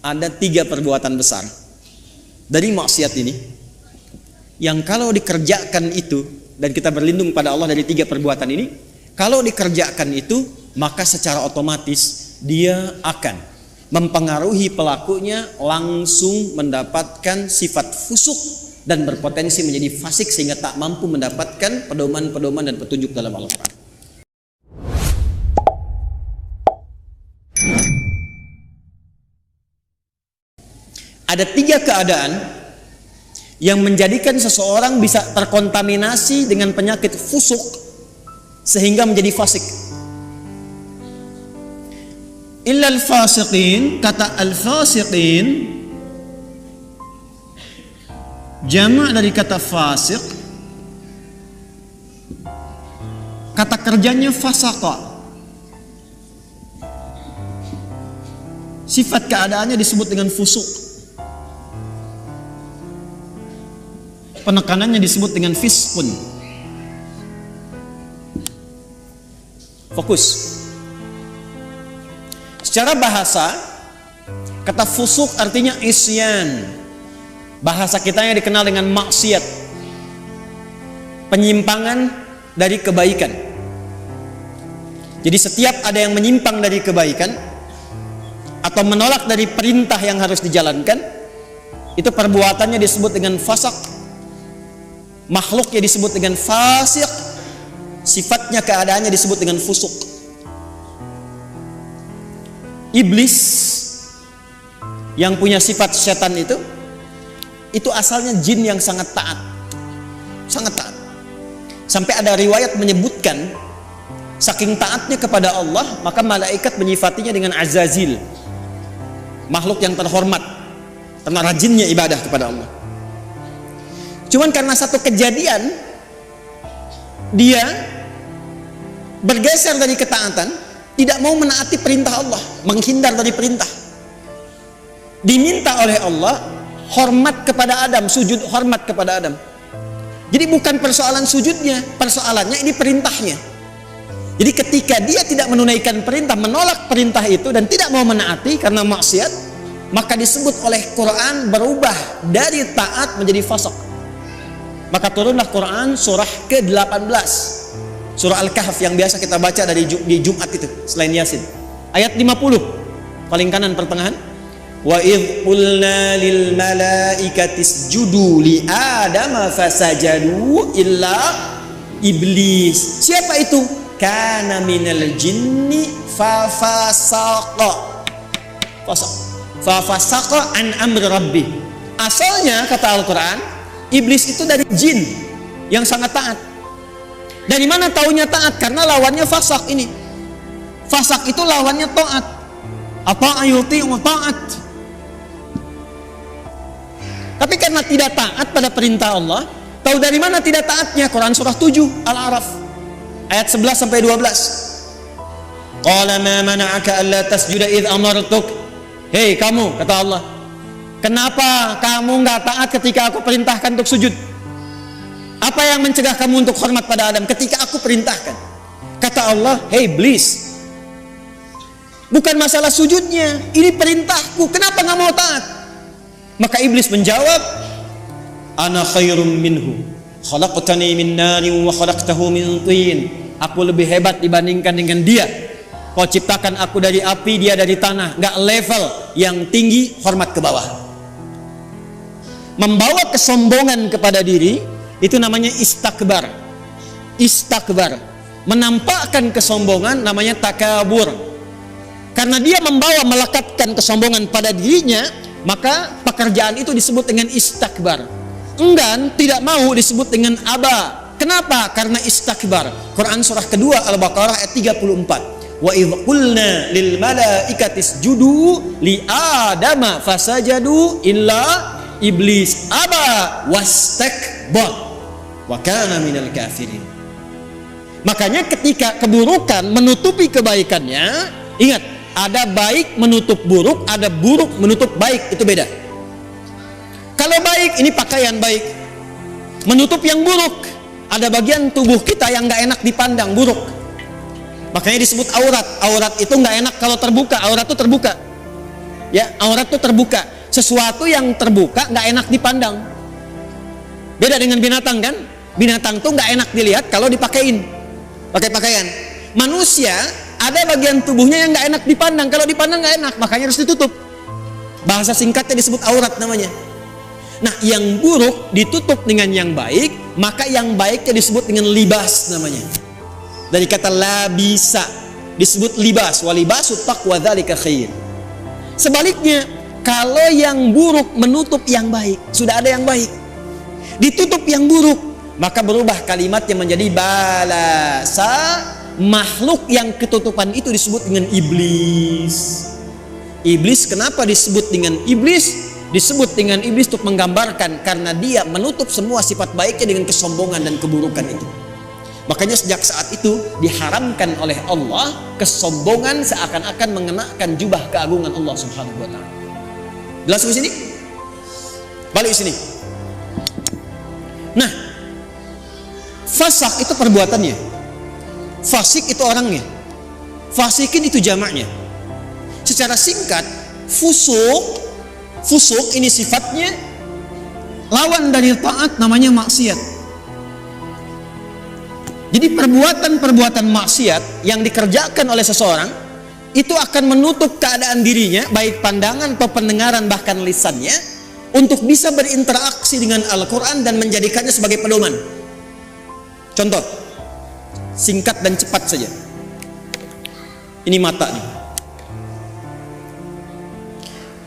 ada 3 perbuatan besar dari maksiat ini yang kalau dikerjakan itu, dan kita berlindung pada Allah dari 3 perbuatan ini, kalau dikerjakan itu maka secara otomatis dia akan mempengaruhi pelakunya langsung mendapatkan sifat fusuk dan berpotensi menjadi fasik sehingga tak mampu mendapatkan pedoman-pedoman dan petunjuk dalam Al-Quran. Ada 3 keadaan yang menjadikan seseorang bisa terkontaminasi dengan penyakit fusuk sehingga menjadi fasik. Illal fasiqin, kata al-fasiqin jamak dari kata fasik, kata kerjanya fasaqa. Sifat keadaannya disebut dengan fusuk. Penekanannya disebut dengan fiskun. Fokus. Secara bahasa, kata fusuk artinya isyan. Bahasa kita yang dikenal dengan maksiat, penyimpangan dari kebaikan. Jadi setiap ada yang menyimpang dari kebaikan atau menolak dari perintah yang harus dijalankan, itu perbuatannya disebut dengan fasak. Makhluknya disebut dengan fasik, sifatnya keadaannya disebut dengan fusuk. Iblis yang punya sifat setan itu asalnya jin yang sangat taat. Sangat taat. Sampai ada riwayat menyebutkan saking taatnya kepada Allah, maka malaikat menyifatinya dengan Azazil, makhluk yang terhormat karena rajinnya ibadah kepada Allah. Cuman karena satu kejadian dia bergeser dari ketaatan, tidak mau menaati perintah Allah, menghindar dari perintah. Diminta oleh Allah hormat kepada Adam, sujud hormat kepada Adam. Jadi bukan persoalan sujudnya, persoalannya ini perintahnya. Jadi ketika dia tidak menunaikan perintah, menolak perintah itu dan tidak mau menaati karena maksiat, maka disebut oleh Quran berubah dari taat menjadi fasik. Maka turunlah Quran surah ke-18, surah Al-Kahf yang biasa kita baca di Jumat itu selain Yasin, ayat 50 paling kanan pertengahan. Wa idh qulna lil malaikati isjudu li adama fasajadu illa iblis. Siapa itu? Kana minal jinni fafasaqa. Fafasaqa an amri rabbih. Asalnya kata Al-Quran, iblis itu dari jin yang sangat taat. Dari mana taunya taat? Karena lawannya fasak ini. Fasak itu lawannya taat. Apa ayuti taat. Tapi karena tidak taat pada perintah Allah, tahu dari mana tidak taatnya? Quran surah 7 Al-A'raf ayat 11 sampai 12. Qala ma mana'aka alla tasjuda idh amartuk. Hei kamu, kata Allah, kenapa kamu nggak taat ketika aku perintahkan untuk sujud? Apa yang mencegah kamu untuk hormat pada Adam ketika aku perintahkan? Kata Allah, hei iblis, bukan masalah sujudnya, ini perintahku, kenapa nggak mau taat? Maka iblis menjawab, ana khairum minhu, khalaqtani min narin wa khalaqtahu min tin. Aku lebih hebat dibandingkan dengan dia. Kau ciptakan aku dari api, dia dari tanah. Nggak level, yang tinggi hormat ke bawah. Membawa kesombongan kepada diri itu namanya istakbar. Istakbar, menampakkan kesombongan namanya takabur. Karena dia membawa melekatkan kesombongan pada dirinya, maka pekerjaan itu disebut dengan istakbar. Enggan, tidak mau disebut dengan aba. Kenapa? Karena istakbar. Quran surah kedua Al-Baqarah ayat 34. Wa idh qulna lil malaikati isjudu li adama fasajadu illa iblis aba wastakbar wa kana minal kafirin. Makanya ketika keburukan menutupi kebaikannya, ingat, ada baik menutup buruk, ada buruk menutup baik, itu beda. Kalau baik ini pakaian baik, menutup yang buruk, ada bagian tubuh kita yang nggak enak dipandang, buruk. Makanya disebut aurat. Aurat itu nggak enak kalau terbuka, aurat itu terbuka. Ya, aurat itu terbuka. Sesuatu yang terbuka nggak enak dipandang. Beda dengan binatang kan? Binatang tuh nggak enak dilihat kalau dipakein, pakai pakaian. Manusia ada bagian tubuhnya yang nggak enak dipandang. Kalau dipandang nggak enak, makanya harus ditutup. Bahasa singkatnya disebut aurat namanya. Nah, yang buruk ditutup dengan yang baik, maka yang baiknya disebut dengan libas namanya. Dari kata labisa disebut libas, walibasu taqwa dzalika khair. Sebaliknya, kalau yang buruk menutup yang baik, sudah ada yang baik, ditutup yang buruk, maka berubah kalimatnya menjadi balasa. Makhluk yang ketutupan itu disebut dengan iblis. Iblis kenapa disebut dengan iblis? Disebut dengan iblis untuk menggambarkan karena dia menutup semua sifat baiknya dengan kesombongan dan keburukan itu. Makanya sejak saat itu diharamkan oleh Allah kesombongan seakan-akan mengenakan jubah keagungan Allah Subhanahu wa taala. Jelas ke sini? Balik sini. Nah, fasak itu perbuatannya. Fasik itu orangnya. Fasikin itu jamaknya. Secara singkat, fusuk ini sifatnya lawan dari taat, namanya maksiat. Jadi perbuatan-perbuatan maksiat yang dikerjakan oleh seseorang itu akan menutup keadaan dirinya, baik pandangan atau pendengaran bahkan lisannya, untuk bisa berinteraksi dengan Al-Quran dan menjadikannya sebagai pedoman. Contoh, singkat dan cepat saja. Ini mata nih.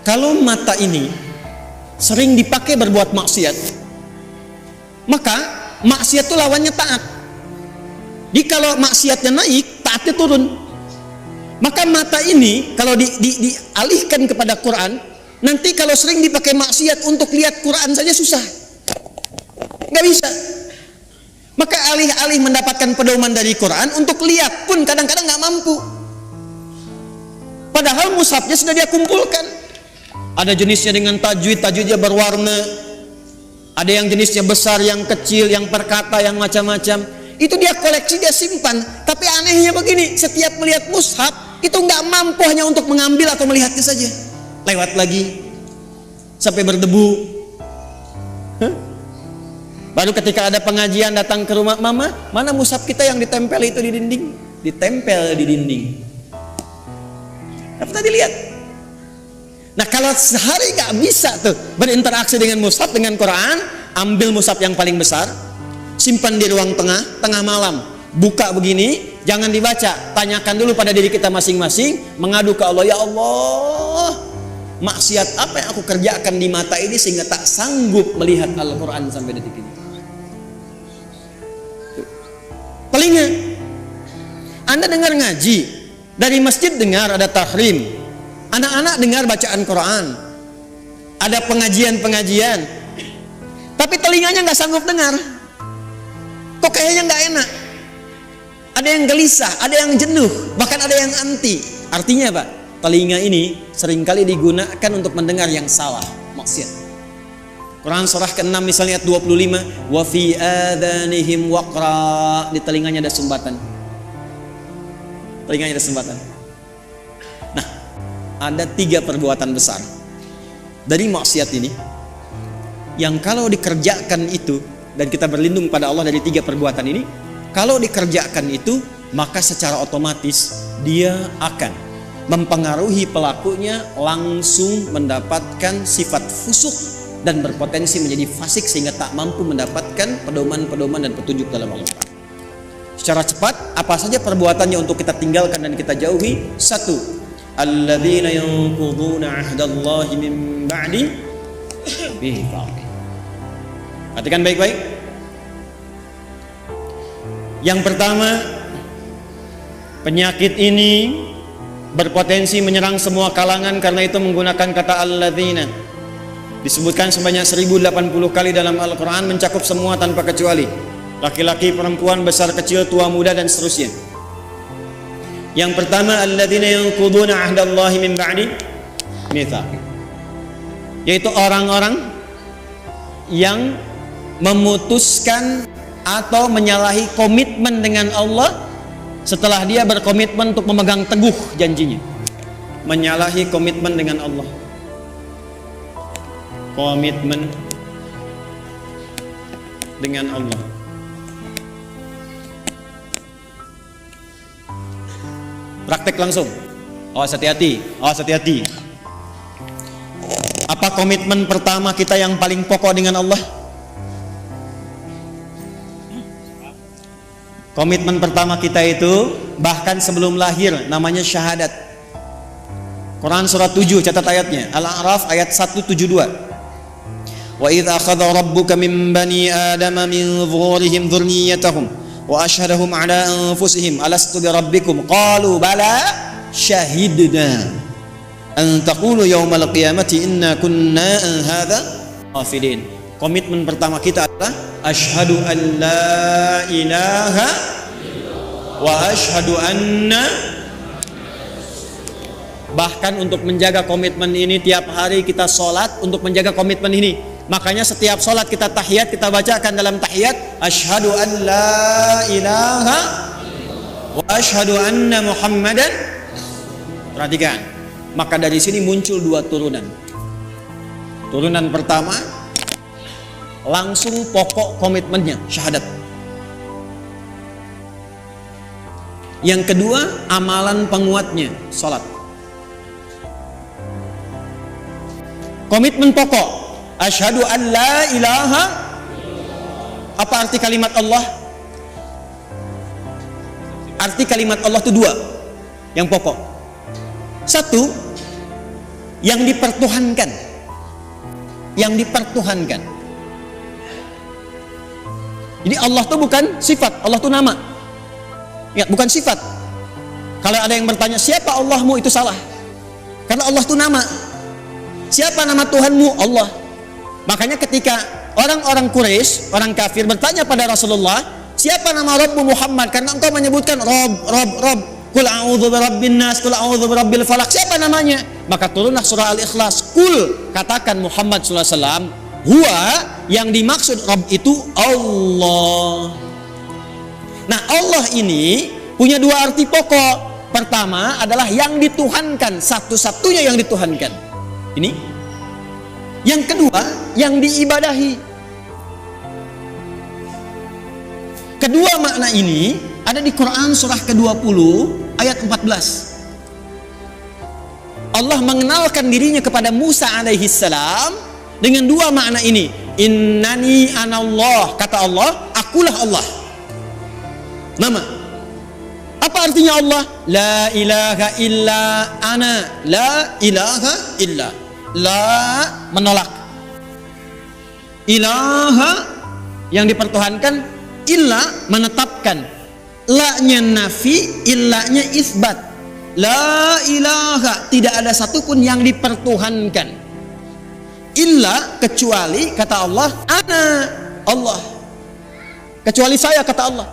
Kalau mata ini sering dipakai berbuat maksiat, maka maksiat itu lawannya taat. Jadi kalau maksiatnya naik, taatnya turun. Maka mata ini kalau dialihkan kepada Quran, nanti kalau sering dipakai maksiat untuk lihat Quran saja susah, nggak bisa. Maka alih-alih mendapatkan pedoman dari Quran, untuk lihat pun kadang-kadang nggak mampu. Padahal mushafnya sudah dia kumpulkan. Ada jenisnya dengan tajwid, tajwidnya berwarna. Ada yang jenisnya besar, yang kecil, yang perkata, yang macam-macam. Itu dia koleksi, dia simpan. Tapi anehnya begini, setiap melihat mushaf itu nggak mampu hanya untuk mengambil atau melihatnya saja. Lewat lagi sampai berdebu. Baru ketika ada pengajian datang ke rumah, mama, mana mushaf kita yang ditempel itu di dinding? Ditempel di dinding. Dapat dilihat. Nah, kalau sehari nggak bisa tuh berinteraksi dengan mushaf, dengan Quran, ambil mushaf yang paling besar, simpan di ruang tengah malam, buka begini, jangan dibaca, tanyakan dulu pada diri kita masing-masing, mengadu ke Allah, ya Allah, maksiat apa yang aku kerjakan di mata ini sehingga tak sanggup melihat Al-Quran sampai detik ini. Telinga, Anda dengar ngaji, dari masjid dengar ada tahrim, anak-anak dengar bacaan Quran, ada pengajian-pengajian, tapi telinganya nggak sanggup dengar. Kok kayaknya nggak enak? Ada yang gelisah, ada yang jenuh, bahkan ada yang anti. Artinya apa? Telinga ini seringkali digunakan untuk mendengar yang salah, maksiat. Quran surah ke-6 misalnya ayat 25, wa fi adhanihim waqra, di telinganya ada sumbatan. Telinganya ada sumbatan. Nah, ada 3 perbuatan besar dari maksiat ini yang kalau dikerjakan itu, dan kita berlindung pada Allah dari 3 perbuatan ini, kalau dikerjakan itu maka secara otomatis dia akan mempengaruhi pelakunya langsung mendapatkan sifat fusuk dan berpotensi menjadi fasik sehingga tak mampu mendapatkan pedoman-pedoman dan petunjuk dalam Al-Quran. Secara cepat, apa saja perbuatannya untuk kita tinggalkan dan kita jauhi? 1. Alladzina yanquduna 'ahdallahi min ba'di mitsaqih. Perhatikan baik-baik. Yang pertama, penyakit ini berpotensi menyerang semua kalangan karena itu menggunakan kata alladzina. Disebutkan sebanyak 1080 kali dalam Al-Quran, mencakup semua tanpa kecuali. Laki-laki, perempuan, besar, kecil, tua, muda, dan seterusnya. Yang pertama, alladzina yanquduna 'ahdallahi min ba'di mitsaqih, yaitu orang-orang yang memutuskan atau menyalahi komitmen dengan Allah setelah dia berkomitmen untuk memegang teguh janjinya. menyalahi komitmen dengan Allah. Komitmen dengan Allah. Praktek langsung. Awas hati-hati, awas hati-hati. Apa komitmen pertama kita yang paling pokok dengan Allah? Komitmen pertama kita itu bahkan sebelum lahir namanya syahadat. Quran surat 7 catat ayatnya, Al-A'raf ayat 172. Wa idz akhadha rabbuka min bani adama min zuhurihim dzurriyyatahum wa asyhadahum ala anfusihim alastu bi rabbikum qalu bala syahidna an taqulu yaumal qiyamati inna kunna an hadza ghafilin. Komitmen pertama kita adalah asyhadu an la ilaha wa asyhadu anna. Bahkan untuk menjaga komitmen ini tiap hari kita sholat untuk menjaga komitmen ini. Makanya setiap sholat kita tahiyat, kita bacakan dalam tahiyat asyhadu an la ilaha wa asyhadu anna muhammadan. Perhatikan, maka dari sini muncul dua turunan. Turunan pertama langsung pokok komitmennya syahadat. Yang kedua amalan penguatnya sholat. Komitmen pokok asyhadu an la ilaha. Apa arti kalimat Allah? Arti kalimat Allah itu dua yang pokok. Satu, yang dipertuhankan. Yang dipertuhankan. Jadi Allah itu bukan sifat, Allah itu nama. Ya, bukan sifat. Kalau ada yang bertanya siapa Allahmu, itu salah. Karena Allah itu nama. Siapa nama Tuhanmu? Allah. Makanya ketika orang-orang Quraisy, orang kafir bertanya pada Rasulullah, siapa nama Rabbmu Muhammad? Karena engkau menyebutkan Rabb. Qul a'udzu birabbin nas, qul a'udzu birabbil falaq. Siapa namanya? Maka turunlah surah Al-Ikhlas. Qul, katakan Muhammad sallallahu alaihi wasallam, huwa, yang dimaksud Rabb itu Allah. Nah, Allah ini punya dua arti pokok. Pertama adalah yang dituhankan, satu-satunya yang dituhankan. Ini. Yang kedua, yang diibadahi. Kedua makna ini ada di Quran surah ke-20 ayat 14. Allah mengenalkan dirinya kepada Musa alaihi salam dengan dua makna ini. Innani anallah, kata Allah, akulah Allah. Nama. Apa artinya Allah? La ilaha illa ana, la ilaha illa. La menolak, ilaha yang dipertuhankan, illa menetapkan, la-nya nafi, illa-nya isbat. La ilaha, tidak ada satupun yang dipertuhankan, illa kecuali kata Allah, ana Allah, kecuali saya kata Allah.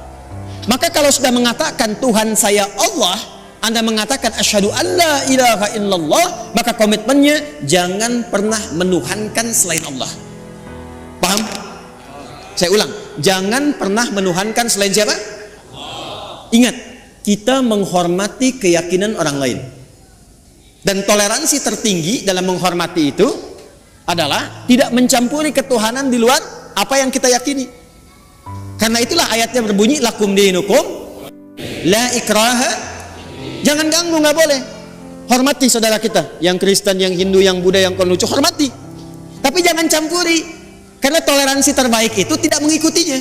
Maka kalau sudah mengatakan Tuhan saya Allah, Anda mengatakan asyhadu an la ilaha illallah, maka komitmennya jangan pernah menuhankan selain Allah. Paham? Saya ulang, jangan pernah menuhankan selain siapa? Ingat, kita menghormati keyakinan orang lain. Dan toleransi tertinggi dalam menghormati itu adalah tidak mencampuri ketuhanan di luar apa yang kita yakini. Karena itulah ayatnya berbunyi lakum dinukum la ikraha. Jangan ganggu, nggak boleh. Hormati saudara kita, yang Kristen, yang Hindu, yang Buddha, yang Konghucu, hormati. Tapi jangan campuri, karena toleransi terbaik itu tidak mengikutinya.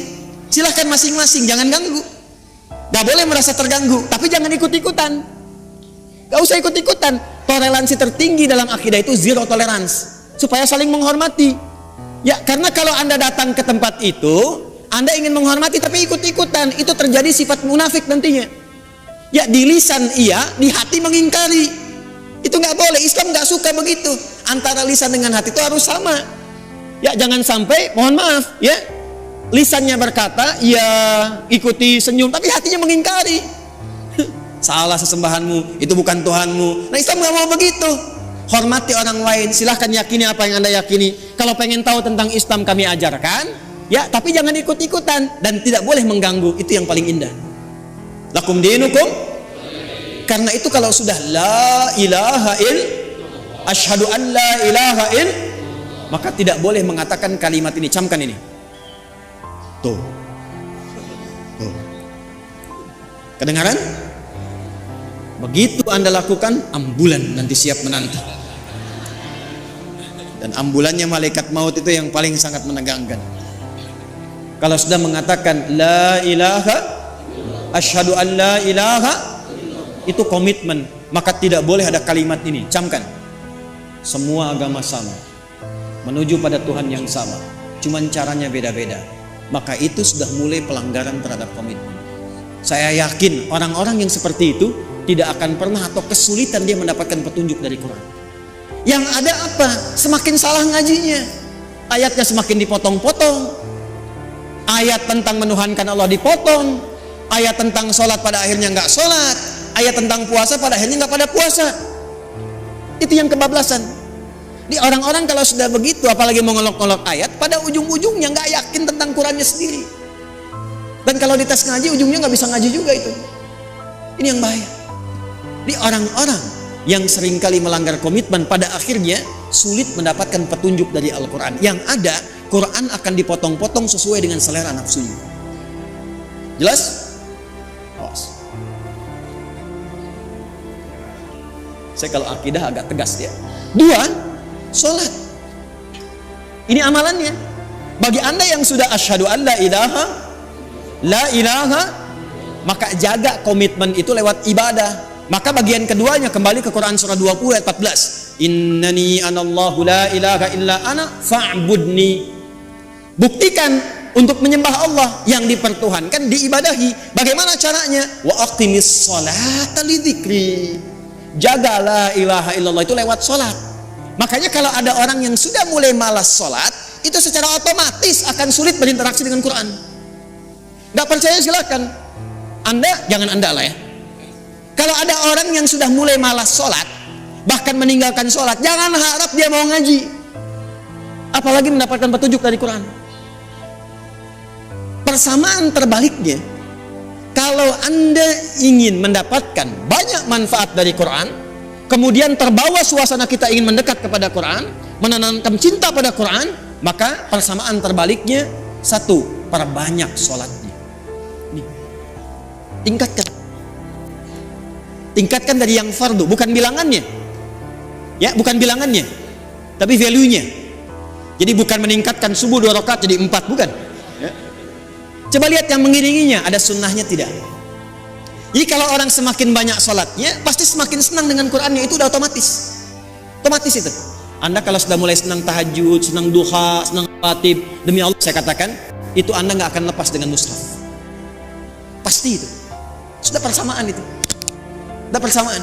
Silahkan masing-masing, jangan ganggu. Nggak boleh merasa terganggu, tapi jangan ikut-ikutan. Nggak usah ikut-ikutan. Toleransi tertinggi dalam akidah itu zero tolerance, supaya saling menghormati. Ya, karena kalau Anda datang ke tempat itu, Anda ingin menghormati tapi ikut-ikutan, itu terjadi sifat munafik nantinya. Ya, di lisan iya, di hati mengingkari. Itu nggak boleh. Islam nggak suka begitu. Antara lisan dengan hati itu harus sama. Ya, jangan sampai, mohon maaf, ya, lisannya berkata, ya ikuti senyum, tapi hatinya mengingkari. Salah sesembahanmu, itu bukan Tuhanmu. Nah, Islam nggak mau begitu. Hormati orang lain, silahkan yakini apa yang Anda yakini. Kalau pengen tahu tentang Islam kami ajarkan, ya, tapi jangan ikut-ikutan dan tidak boleh mengganggu. Itu yang paling indah. Lakum dinukum Karena itu kalau sudah la ilaha il, asyhadu an la ilaha il, maka tidak boleh mengatakan kalimat ini. Camkan ini. Tuh. Kedengaran? Begitu Anda lakukan, ambulan nanti siap menanti. Dan ambulannya malaikat maut itu yang paling sangat menegangkan. Kalau sudah mengatakan la ilaha, asyhadu an la ilaha, itu komitmen, maka tidak boleh ada kalimat ini. Camkan. Semua agama sama, menuju pada Tuhan yang sama, cuman caranya beda-beda. Maka itu sudah mulai pelanggaran terhadap komitmen. Saya yakin orang-orang yang seperti itu tidak akan pernah atau kesulitan dia mendapatkan petunjuk dari Quran. Yang ada apa? Semakin salah ngajinya, ayatnya semakin dipotong-potong. Ayat tentang menuhankan Allah dipotong, ayat tentang sholat pada akhirnya nggak sholat, ayat tentang puasa pada akhirnya nggak pada puasa. Itu yang kebablasan. Di orang-orang kalau sudah begitu, apalagi mengolok-olok ayat, pada ujung-ujungnya nggak yakin tentang Qurannya sendiri. Dan kalau dites ngaji, ujungnya nggak bisa ngaji juga itu. Ini yang bahaya. Di orang-orang yang seringkali melanggar komitmen, pada akhirnya sulit mendapatkan petunjuk dari Al-Quran. Yang ada, Quran akan dipotong-potong sesuai dengan selera nafsunya. Jelas? Awas. Saya kalau akidah agak tegas ya. 2, sholat. Ini amalannya. Bagi Anda yang sudah asyhadu an la ilaha, maka jaga komitmen itu lewat ibadah. Maka bagian keduanya kembali ke Quran surah 20 ayat 14. Innani anallahu la ilaha illa ana fa'budni. Buktikan untuk menyembah Allah yang dipertuhankan, diibadahi. Bagaimana caranya? Wa aqimis sholata lidzikri. Jaga la ilaha illallah itu lewat sholat. Makanya kalau ada orang yang sudah mulai malas sholat, itu secara otomatis akan sulit berinteraksi dengan Quran. Gak percaya silakan. Anda, jangan Anda lah ya. Kalau ada orang yang sudah mulai malas sholat, bahkan meninggalkan sholat, jangan harap dia mau ngaji, apalagi mendapatkan petunjuk dari Quran. Persamaan terbaliknya, kalau Anda ingin mendapatkan banyak manfaat dari Quran, kemudian terbawa suasana kita ingin mendekat kepada Quran, menanamkan cinta pada Quran, maka persamaan terbaliknya, 1, perbanyak sholatnya. Tingkatkan dari yang fardu, bukan bilangannya. Ya, bukan bilangannya, tapi value-nya. Jadi bukan meningkatkan subuh 2 rakaat jadi 4, bukan. Ya. Coba lihat yang mengiringinya, ada sunnahnya tidak. Jadi kalau orang semakin banyak sholatnya, pasti semakin senang dengan Qurannya, itu udah otomatis. Otomatis itu. Anda kalau sudah mulai senang tahajud, senang duha, senang khatib, demi Allah saya katakan, itu Anda nggak akan lepas dengan mushaf. Pasti itu. Sudah persamaan itu. Sudah persamaan.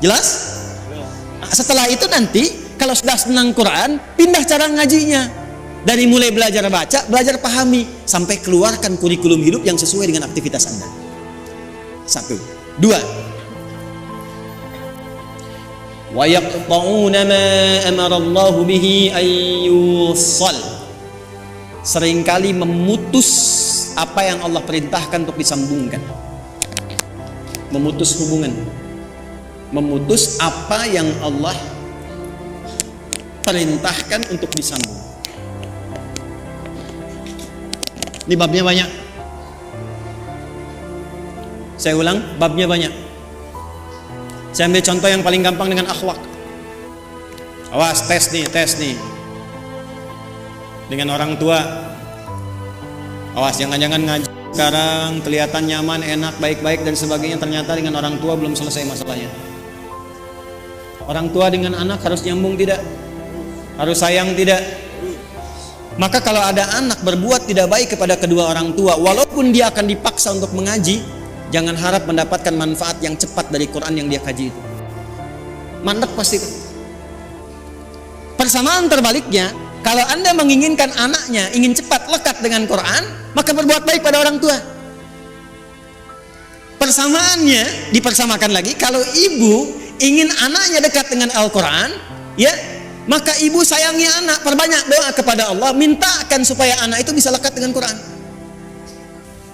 Jelas? Nah, setelah itu nanti kalau sudah senang Quran, pindah cara ngajinya. Dari mulai belajar baca, belajar pahami, sampai keluarkan kurikulum hidup yang sesuai dengan aktivitas Anda. 1. 2. Wa yaqta'una ma amara Allah bihi ayyusal. Seringkali memutus apa yang Allah perintahkan untuk disambungkan. Memutus hubungan, memutus apa yang Allah perintahkan untuk disambung. Ini babnya banyak. Saya ulang, babnya banyak. Saya ambil contoh yang paling gampang dengan akhlak. Awas, tes nih. Dengan orang tua. Awas, jangan-jangan ngaji sekarang kelihatan nyaman, enak, baik-baik dan sebagainya, ternyata dengan orang tua belum selesai masalahnya. Orang tua dengan anak harus nyambung tidak? Harus sayang tidak? Maka kalau ada anak berbuat tidak baik kepada kedua orang tua, walaupun dia akan dipaksa untuk mengaji, jangan harap mendapatkan manfaat yang cepat dari Quran yang dia kaji itu. Mandek pasti itu. Persamaan terbaliknya, kalau Anda menginginkan anaknya ingin cepat lekat dengan Quran, maka berbuat baik pada orang tua. Persamaannya dipersamakan lagi, kalau ibu ingin anaknya dekat dengan Al-Quran, ya, maka ibu sayangi anak, perbanyak doa kepada Allah, mintakan supaya anak itu bisa lekat dengan Quran.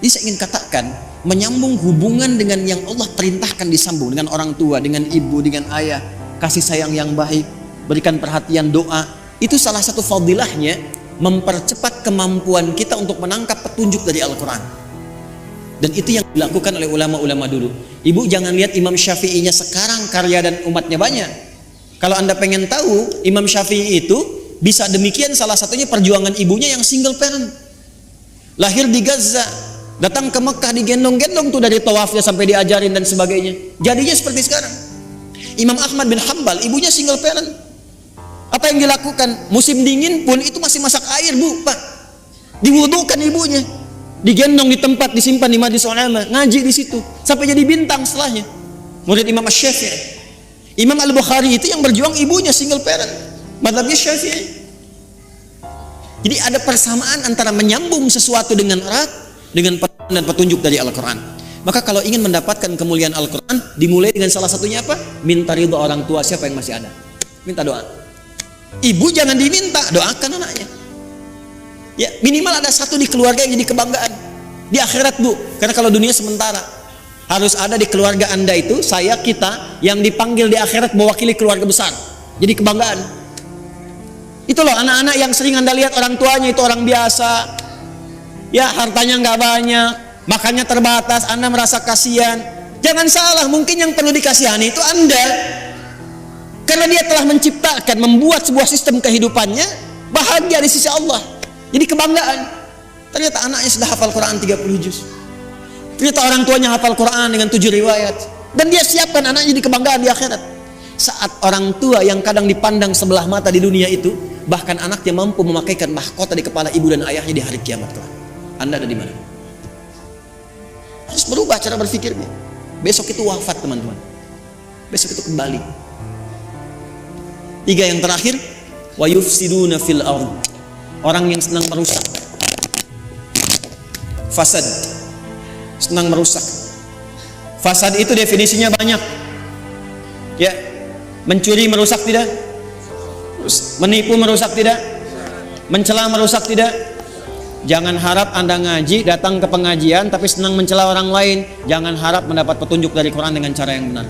Jadi saya ingin katakan, menyambung hubungan dengan yang Allah perintahkan disambung, dengan orang tua, dengan ibu, dengan ayah, kasih sayang yang baik, berikan perhatian, doa. Itu salah satu fadilahnya, mempercepat kemampuan kita untuk menangkap petunjuk dari Al-Quran. Dan itu yang dilakukan oleh ulama-ulama dulu. Ibu jangan lihat Imam Syafi'inya sekarang karya dan umatnya banyak. Kalau Anda pengen tahu Imam Syafi'i itu bisa demikian, salah satunya perjuangan ibunya yang single parent, lahir di Gaza, datang ke Mekah, digendong-gendong tuh dari tawafnya sampai diajarin dan sebagainya. Jadinya seperti sekarang. Imam Ahmad bin Hanbal, ibunya single parent. Apa yang dilakukan? Musim dingin pun itu masih masak air, Bu, Pak. Diwudukan ibunya. Digendong di tempat, disimpan di majlis ulama, ngaji di situ sampai jadi bintang setelahnya. Murid Imam Asy-Syafi'i. Imam Al-Bukhari itu yang berjuang ibunya single parent, mazhabnya Syafi'i. Jadi ada persamaan antara menyambung sesuatu dengan erat dengan petunjuk dari Al-Quran. Maka kalau ingin mendapatkan kemuliaan Al-Quran, dimulai dengan salah satunya apa? Minta ridho orang tua, siapa yang masih ada. Minta doa. Ibu jangan diminta, doakan anaknya. Ya, minimal ada satu di keluarga yang jadi kebanggaan. Di akhirat, Bu. Karena kalau dunia sementara. Harus ada di keluarga Anda itu, saya, kita, yang dipanggil di akhirat mewakili keluarga besar. Jadi kebanggaan. Itu loh anak-anak yang sering Anda lihat orang tuanya itu orang biasa. Ya, hartanya nggak banyak, makannya terbatas, Anda merasa kasihan. Jangan salah, mungkin yang perlu dikasihani itu Anda. Karena dia telah menciptakan, membuat sebuah sistem kehidupannya bahagia di sisi Allah. Jadi kebanggaan. Ternyata anaknya sudah hafal Quran 30 juz. Ternyata orang tuanya hafal Quran dengan 7 riwayat. Dan dia siapkan anaknya di kebanggaan di akhirat. Saat orang tua yang kadang dipandang sebelah mata di dunia itu, bahkan anaknya mampu memakaikan mahkota di kepala ibu dan ayahnya di hari kiamat kelak. Anda ada di mana? Harus berubah cara berpikirnya. Besok itu wafat, teman-teman. Besok itu kembali. 3 yang terakhir, wa yufsiduna fil ardh. Orang yang senang merusak. Fasad. Senang merusak. Fasad itu definisinya banyak. Ya, mencuri merusak tidak? Menipu merusak tidak? Mencela merusak tidak? Jangan harap Anda ngaji, datang ke pengajian tapi senang mencela orang lain. Jangan harap mendapat petunjuk dari Quran dengan cara yang benar.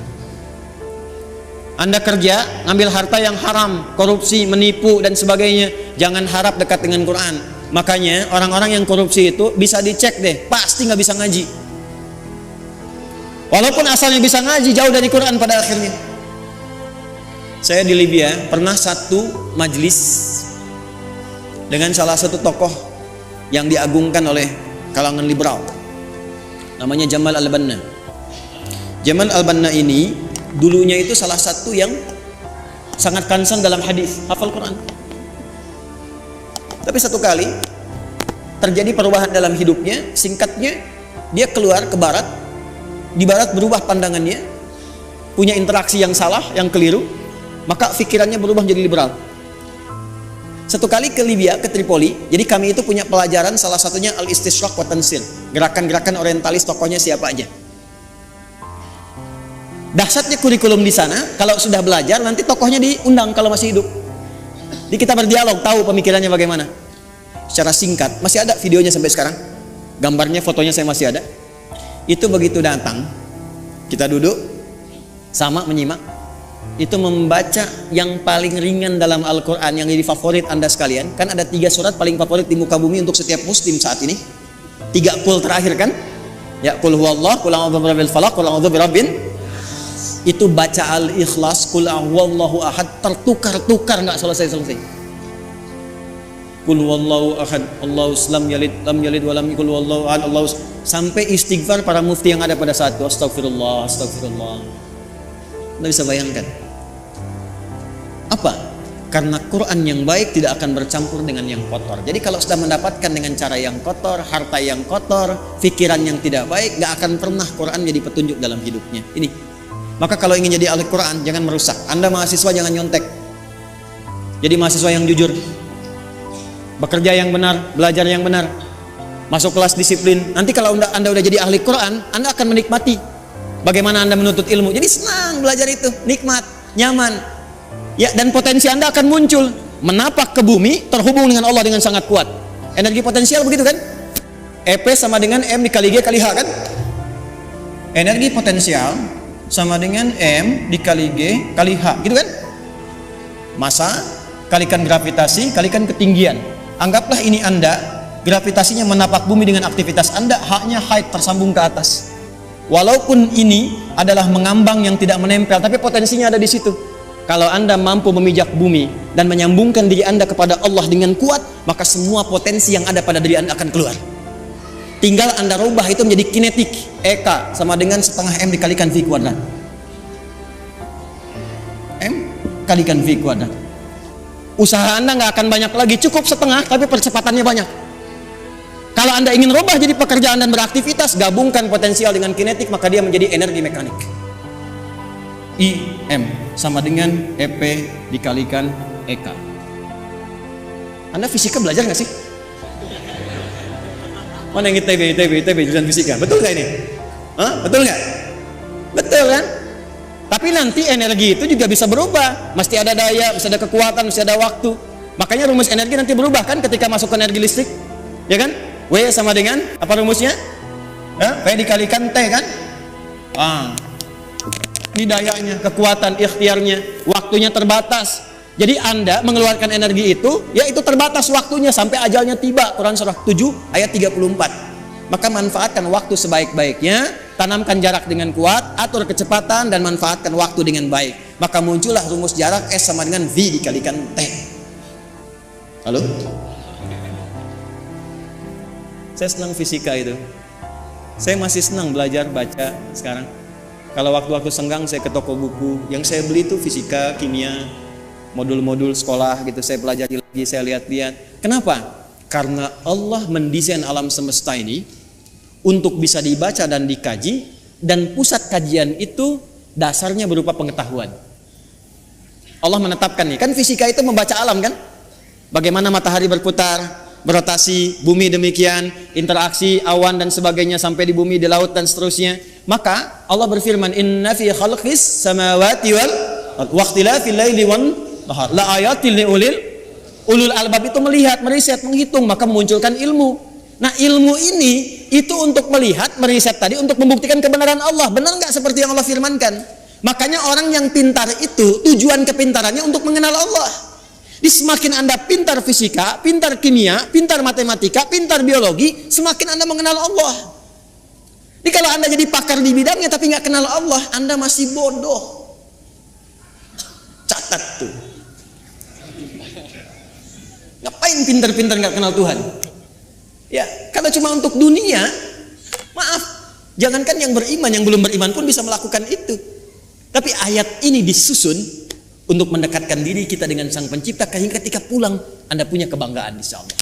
Anda kerja, ngambil harta yang haram, korupsi, menipu dan sebagainya. Jangan harap dekat dengan Quran. Makanya orang-orang yang korupsi itu bisa dicek deh, pasti nggak bisa ngaji. Walaupun asalnya bisa ngaji, jauh dari Quran pada akhirnya. Saya di Libya pernah satu majlis dengan salah satu tokoh yang diagungkan oleh kalangan liberal. Namanya Jamal Al-Banna. Jamal Al-Banna ini dulunya itu salah satu yang sangat concern dalam hadis, hafal Quran. Tapi satu kali terjadi perubahan dalam hidupnya, singkatnya dia keluar ke barat. Di barat berubah pandangannya, punya interaksi yang salah, yang keliru, maka pikirannya berubah menjadi liberal. Satu kali ke Libya, ke Tripoli, jadi kami itu punya pelajaran salah satunya Al-Istishraq wa Tansir, gerakan-gerakan orientalis, tokohnya siapa aja. Dahsyatnya kurikulum di sana, kalau sudah belajar nanti tokohnya diundang kalau masih hidup. Jadi kita berdialog, tahu pemikirannya bagaimana. Secara singkat, masih ada videonya sampai sekarang. Gambarnya, fotonya saya masih ada. Itu begitu datang, kita duduk sama menyimak. Itu membaca yang paling ringan dalam Al-Quran, yang jadi favorit Anda sekalian. Kan ada 3 surat paling favorit di muka bumi untuk setiap muslim saat ini. 3 qul terakhir kan? Ya, qul huwallah, qul a'udzu birabbil falaq, qul a'udzu birabbin. Itu baca Al-Ikhlas, qul a'udzu ahad, tertukar-tukar nggak selesai-selesai. Qul huwallahu ahad, Allahus lam yalid wa lam yulad, wallahu ahad, Allahus, sampai istighfar para mufti yang ada pada saat itu. Astagfirullah, astagfirullah. Anda bisa bayangkan. Apa? Karena Quran yang baik tidak akan bercampur dengan yang kotor. Jadi kalau sudah mendapatkan dengan cara yang kotor, harta yang kotor, pikiran yang tidak baik, gak akan pernah Quran jadi petunjuk dalam hidupnya. Ini. Maka kalau ingin jadi ahli Quran, jangan merusak. Anda mahasiswa jangan nyontek. Jadi mahasiswa yang jujur, bekerja yang benar, belajar yang benar, masuk kelas disiplin. Nanti kalau Anda udah jadi ahli Quran, Anda akan menikmati bagaimana Anda menuntut ilmu. Jadi senang belajar itu, nikmat, nyaman. Ya, dan potensi Anda akan muncul, menapak ke bumi, terhubung dengan Allah dengan sangat kuat. Energi potensial begitu kan? EP sama dengan M dikali G kali H kan? Energi potensial sama dengan M dikali G kali H, gitu kan? Massa kalikan gravitasi kalikan ketinggian. Anggaplah ini Anda, gravitasinya menapak bumi dengan aktivitas Anda, H-nya height, tersambung ke atas. Walaupun ini adalah mengambang yang tidak menempel, tapi potensinya ada di situ. Kalau Anda mampu memijak bumi dan menyambungkan diri Anda kepada Allah dengan kuat, maka semua potensi yang ada pada diri Anda akan keluar. Tinggal Anda rubah itu menjadi kinetik. EK sama dengan setengah M dikalikan V kuadrat. M kalikan V kuadrat. Usaha Anda nggak akan banyak lagi, cukup setengah, tapi percepatannya banyak. Kalau Anda ingin rubah jadi pekerjaan dan beraktivitas, gabungkan potensial dengan kinetik, maka dia menjadi energi mekanik. IM sama dengan EP dikalikan EK. Anda fisika belajar nggak sih? Mana yang ITB jurusan fisika? Betul nggak ini? Hah? Betul nggak? Betul kan? Tapi nanti energi itu juga bisa berubah. Mesti ada daya, mesti ada kekuatan, mesti ada waktu. Makanya rumus energi nanti berubah kan ketika masuk ke energi listrik, ya kan? W sama dengan apa rumusnya? P dikalikan T kan? Ini dayanya, kekuatan, ikhtiarnya, waktunya terbatas. Jadi Anda mengeluarkan energi itu, ya itu terbatas waktunya sampai ajalnya tiba. Quran surah 7 ayat 34. Maka manfaatkan waktu sebaik-baiknya, tanamkan jarak dengan kuat, atur kecepatan dan manfaatkan waktu dengan baik. Maka muncullah rumus jarak S sama dengan V dikalikan T. Halo? Saya senang fisika itu. Saya masih senang belajar baca sekarang. Kalau waktu-waktu senggang saya ke toko buku, yang saya beli itu fisika, kimia, modul-modul sekolah gitu, saya pelajari lagi, saya lihat-lihat. Kenapa? Karena Allah mendesain alam semesta ini untuk bisa dibaca dan dikaji, dan pusat kajian itu dasarnya berupa pengetahuan. Allah menetapkan nih, kan fisika itu membaca alam kan? Bagaimana matahari berputar, berotasi, bumi demikian, interaksi awan dan sebagainya sampai di bumi, di laut dan seterusnya. Maka Allah berfirman, inna fi khalqis samawati wal waqtilafil laili wan nahar la ayatil ulul albab. Itu melihat, meriset, menghitung, maka memunculkan ilmu. Nah ilmu ini itu untuk melihat, meriset tadi untuk membuktikan kebenaran Allah. Benar nggak seperti yang Allah firmankan? Makanya orang yang pintar itu tujuan kepintarannya untuk mengenal Allah. Di semakin Anda pintar fisika, pintar kimia, pintar matematika, pintar biologi, semakin Anda mengenal Allah. Jadi kalau Anda jadi pakar di bidangnya tapi nggak kenal Allah, Anda masih bodoh. Catat tuh. Ngapain pintar-pintar nggak kenal Tuhan? Ya, kalau cuma untuk dunia, maaf, jangankan yang beriman, yang belum beriman pun bisa melakukan itu. Tapi ayat ini disusun untuk mendekatkan diri kita dengan Sang Pencipta, sehingga ketika pulang Anda punya kebanggaan, insya Allah.